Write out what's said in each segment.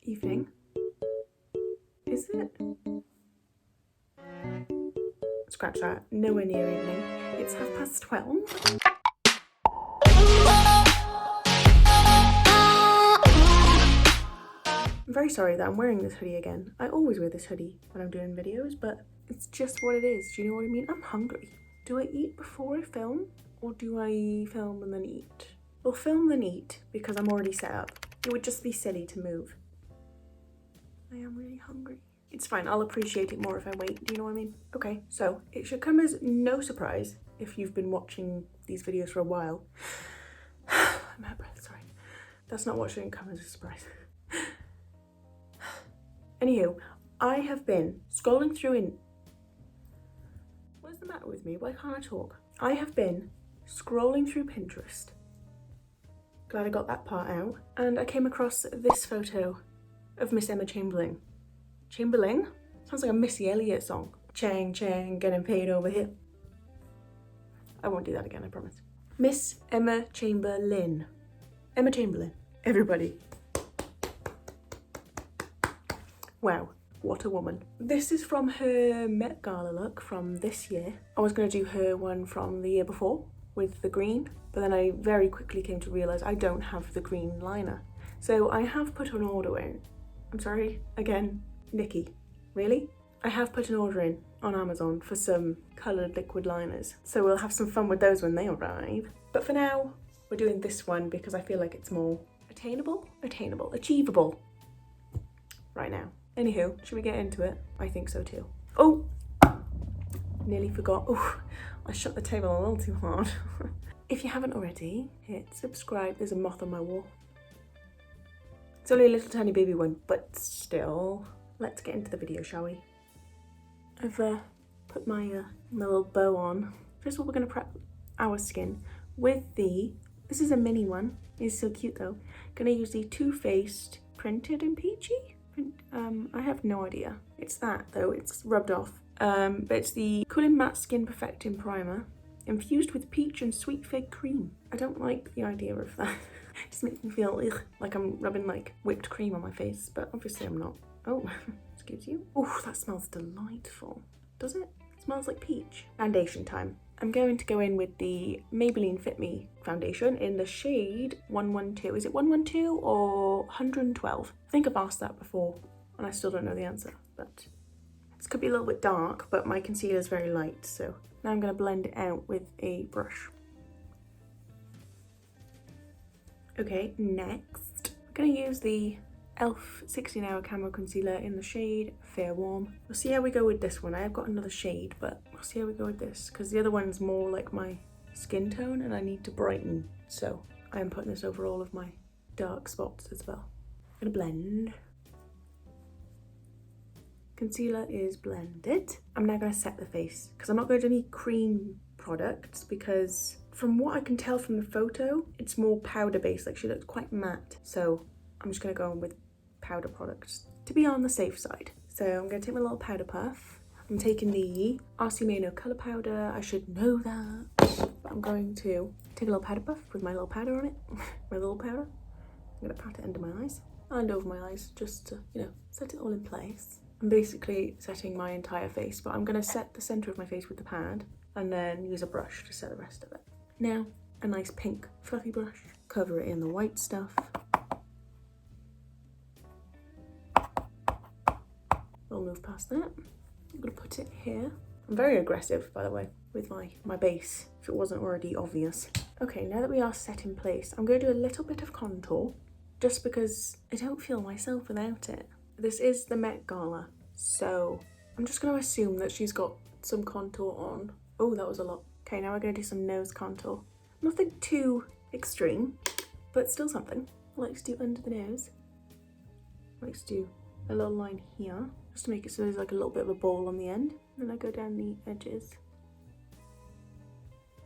evening. Is it? Scratch that, nowhere near evening. It's 12:30. I'm very sorry that I'm wearing this hoodie again. I always wear this hoodie when I'm doing videos, but it's just what it is. Do you know what I mean? I'm hungry. Do I eat before I film, or do I film and then eat? Well, film then eat, because I'm already set up. It would just be silly to move. I am really hungry. It's fine, I'll appreciate it more if I wait, do you know what I mean? Okay, so it should come as no surprise if you've been watching these videos for a while. I'm out of breath, sorry. That's not what shouldn't come as a surprise. Anywho, I have been scrolling through What's the matter with me? Why can't I talk? I have been scrolling through Pinterest. Glad I got that part out. And I came across this photo of Miss Emma Chamberlain. Chamberlain? Sounds like a Missy Elliott song. Chang Chang, getting paid over here. I won't do that again, I promise. Miss Emma Chamberlain. Emma Chamberlain. Everybody. Wow, what a woman. This is from her Met Gala look from this year. I was going to do her one from the year before with the green, but then I very quickly came to realise I don't have the green liner. So I have put an order in. I'm sorry, again, Nikki, really? I have put an order in on Amazon for some coloured liquid liners. So we'll have some fun with those when they arrive. But for now, we're doing this one because I feel like it's more achievable right now. Anywho, should we get into it? I think so too. Oh, nearly forgot. Oh, I shut the table a little too hard. If you haven't already, hit subscribe. There's a moth on my wall. It's only a little tiny baby one, but still. Let's get into the video, shall we? I've put my little bow on. First of all, we're going to prep our skin with this is a mini one. It's so cute though. Gonna use the Too Faced Printed in Peachy? I have no idea. It's that though, it's rubbed off. But it's the Cooling Matte Skin Perfecting Primer, infused with peach and sweet fig cream. I don't like the idea of that. It just makes me feel like I'm rubbing like whipped cream on my face, but obviously I'm not. Oh, excuse you. Oh, that smells delightful. Does it? It smells like peach. Foundation time. I'm going to go in with the Maybelline Fit Me foundation in the shade 112. Is it 112 or 112? I think I've asked that before and I still don't know the answer, but this could be a little bit dark, but my concealer is very light, so now I'm going to blend it out with a brush. Okay, next, I'm going to use the e.l.f. 16 Hour Camo Concealer in the shade Fair Warm. We'll see how we go with this one. I have got another shade, but we'll see how we go with this, because the other one's more like my skin tone and I need to brighten, so I am putting this over all of my dark spots as well. I'm gonna blend. Concealer is blended. I'm now going to set the face, because I'm not going to do any cream products, because from what I can tell from the photo, it's more powder based, like she looks quite matte, so I'm just going to go in with powder products to be on the safe side. So I'm going to take my little powder puff. I'm taking the RC Mano colour powder. I should know that, but I'm going to take a little powder puff with my little powder on it. My little powder. I'm going to pat it under my eyes and over my eyes just to, you know, set it all in place. I'm basically setting my entire face, but I'm going to set the centre of my face with the pad and then use a brush to set the rest of it. Now, a nice pink fluffy brush. Cover it in the white stuff. We'll move past that. I'm going to put it here. I'm very aggressive, by the way, with my base, if it wasn't already obvious. Okay, now that we are set in place, I'm going to do a little bit of contour, just because I don't feel myself without it. This is the Met Gala, so I'm just going to assume that she's got some contour on. Oh, that was a lot. Okay, now we're going to do some nose contour. Nothing too extreme, but still something. I like to do under the nose. I like to do a little line here, just to make it so there's like a little bit of a bowl on the end. And then I go down the edges.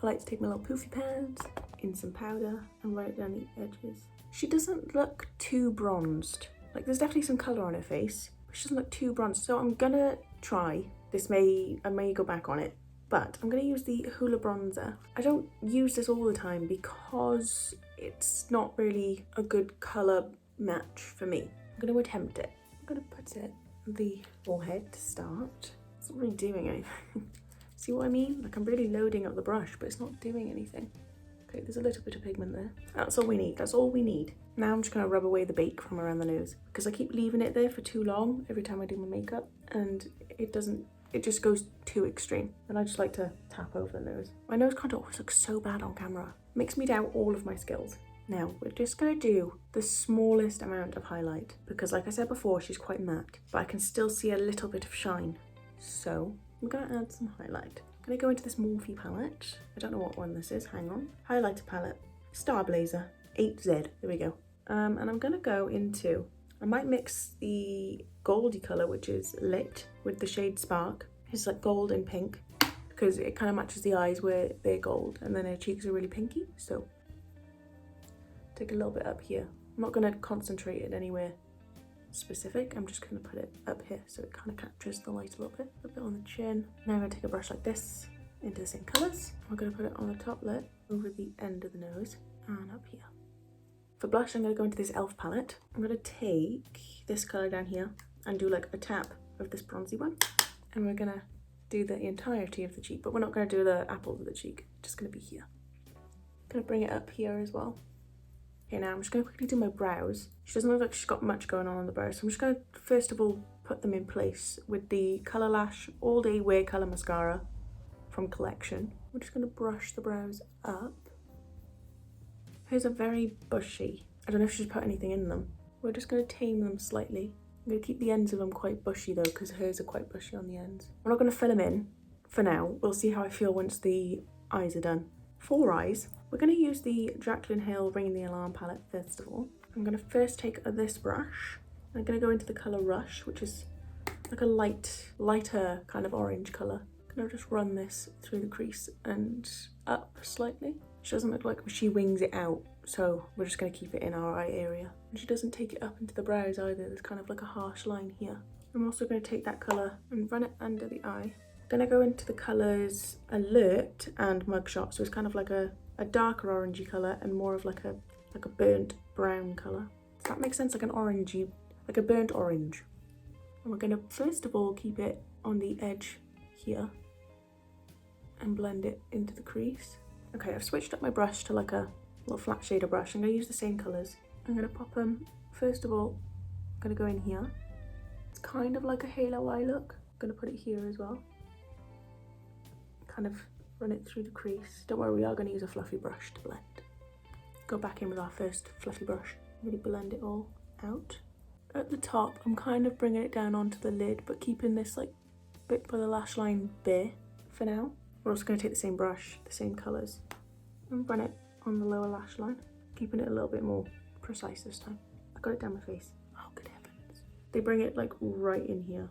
I like to take my little poofy pads in some powder and write it down the edges. She doesn't look too bronzed. Like, there's definitely some colour on her face, but she doesn't look too bronzed. So I'm gonna try, I may go back on it, but I'm gonna use the Hoola bronzer. I don't use this all the time because it's not really a good colour match for me. going to attempt it. I'm going to put it on the forehead to start. It's not really doing anything. See what I mean? Like I'm really loading up the brush, but it's not doing anything. Okay, there's a little bit of pigment there. That's all we need. That's all we need. Now I'm just going to rub away the bake from around the nose because I keep leaving it there for too long every time I do my makeup, and it just goes too extreme. And I just like to tap over the nose. My nose contour always looks so bad on camera. Makes me doubt all of my skills. Now we're just going to do the smallest amount of highlight because like I said before, she's quite matte, but I can still see a little bit of shine. So I'm going to add some highlight. I'm going to go into this Morphe palette. I don't know what one this is, hang on. Highlighter palette, Star Blazer, 8Z, there we go. And I'm going to go into, I might mix the goldy colour, which is lit, with the shade Spark. It's like gold and pink because it kind of matches the eyes where they're gold and then her cheeks are really pinky. So take a little bit up here. I'm not going to concentrate it anywhere specific. I'm just going to put it up here so it kind of captures the light a little bit on the chin. Now I'm going to take a brush like this into the same colours. I'm going to put it on the top lip, over the end of the nose and up here. For blush, I'm going to go into this e.l.f. palette. I'm going to take this colour down here and do like a tap of this bronzy one. And we're going to do the entirety of the cheek, but we're not going to do the apples of the cheek. It's just going to be here. I'm going to bring it up here as well. Okay, now I'm just going to quickly do my brows. She doesn't look like she's got much going on the brows, so I'm just going to first of all put them in place with the Colour Lash All Day Wear Colour Mascara from Collection. We're just going to brush the brows up. Hers are very bushy. I don't know if she's put anything in them. We're just going to tame them slightly. I'm going to keep the ends of them quite bushy though, because hers are quite bushy on the ends. We're not going to fill them in for now. We'll see how I feel once the eyes are done. For eyes, we're going to use the Jaclyn Hill Ringing the Alarm palette first of all. I'm going to first take this brush. I'm going to go into the colour Rush, which is like a lighter kind of orange colour. I'm going to just run this through the crease and up slightly. She doesn't look like she wings it out, so we're just going to keep it in our eye area. And she doesn't take it up into the brows either. There's kind of like a harsh line here. I'm also going to take that colour and run it under the eye. I'm going to go into the colours Alert and Mugshot, so it's kind of like a darker orangey colour and more of like a burnt brown colour. Does that make sense? Like an orangey, like a burnt orange. And we're going to first of all keep it on the edge here and blend it into the crease. Okay, I've switched up my brush to like a little flat shader brush. I'm going to use the same colours. I'm going to pop them, first of all, I'm going to go in here. It's kind of like a halo eye look. I'm going to put it here as well. Kind of run it through the crease. Don't worry, we are going to use a fluffy brush to blend. Go back in with our first fluffy brush. Really blend it all out. At the top, I'm kind of bringing it down onto the lid, but keeping this like bit by the lash line bare for now. We're also going to take the same brush, the same colours, and run it on the lower lash line, keeping it a little bit more precise this time. I got it down my face. Oh, good heavens. They bring it like right in here.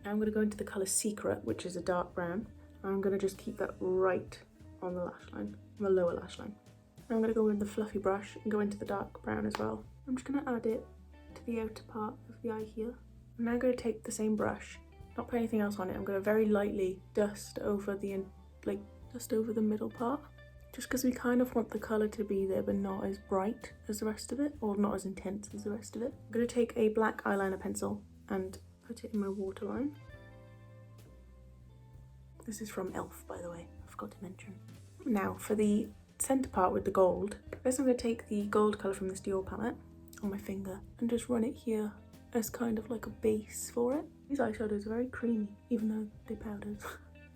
Now I'm going to go into the colour Secret, which is a dark brown. I'm going to just keep that right on the lash line, on the lower lash line. Now I'm going to go in the fluffy brush and go into the dark brown as well. I'm just going to add it to the outer part of the eye here. I'm now going to take the same brush, not put anything else on it. I'm going to very lightly dust over the middle part, just because we kind of want the colour to be there but not as bright as the rest of it, or not as intense as the rest of it. I'm going to take a black eyeliner pencil and put it in my waterline. This is from e.l.f. by the way, I forgot to mention. Now for the centre part with the gold, first I'm going to take the gold colour from this Dior palette on my finger and just run it here as kind of like a base for it. These eyeshadows are very creamy, even though they're powders.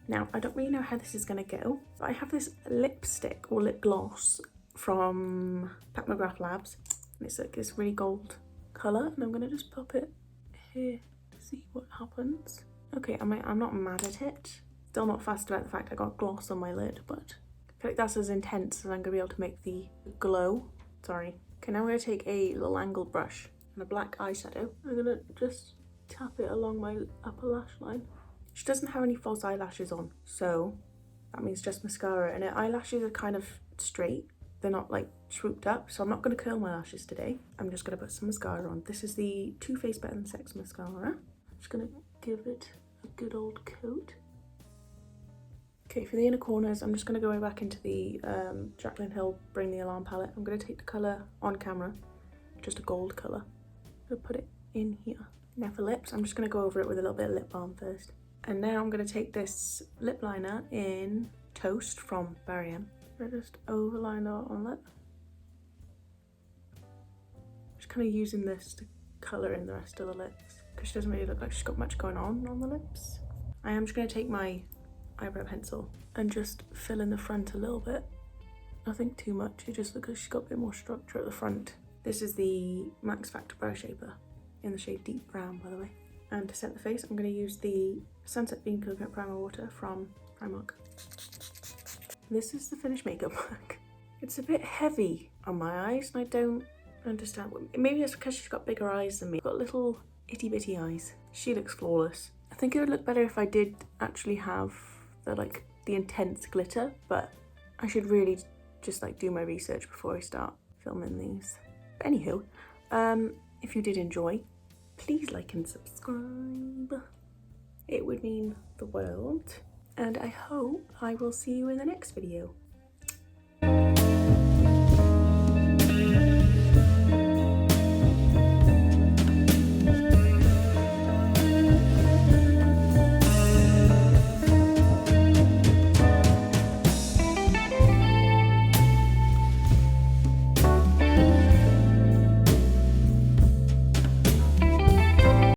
Now, I don't really know how this is going to go, but I have this lipstick or lip gloss from Pat McGrath Labs. And it's like this really gold colour, and I'm going to just pop it here to see what happens. Okay, I'm not mad at it. Still not fussed about the fact I got gloss on my lid, but I feel like that's as intense as I'm going to be able to make the glow. Sorry. Okay, now I'm going to take a little angled brush and a black eyeshadow. I'm going to just tap it along my upper lash line. She doesn't have any false eyelashes on, so that means just mascara, and her eyelashes are kind of straight. They're not like swooped up, so I'm not going to curl my lashes today. I'm just going to put some mascara on. This is the Too Faced Better Than Sex mascara. I'm just going to give it a good old coat. Okay, for the inner corners, I'm just going to go back into the Jaclyn Hill Bring the Alarm palette. I'm going to take the colour on camera, just a gold colour. I'm gonna put it in here. Now for lips, I'm just gonna go over it with a little bit of lip balm first. And now I'm gonna take this lip liner in Toast from Barry M. I just overline that on lip. Just kind of using this to colour in the rest of the lips because she doesn't really look like she's got much going on the lips. I am just going to take my eyebrow pencil and just fill in the front a little bit. Nothing too much, it just looks like she's got a bit more structure at the front. This is the Max Factor Brow Shaper in the shade Deep Brown, by the way. And to set the face, I'm going to use the Sunset Bean Coconut Primer Water from Primark. This is the finished makeup look. It's a bit heavy on my eyes and I don't understand. Maybe it's because she's got bigger eyes than me. Got little itty bitty eyes. She looks flawless. I think it would look better if I did actually have the intense glitter, but I should really just do my research before I start filming these. But anywho, if you did enjoy, please like and subscribe. It would mean the world. And I hope I will see you in the next video.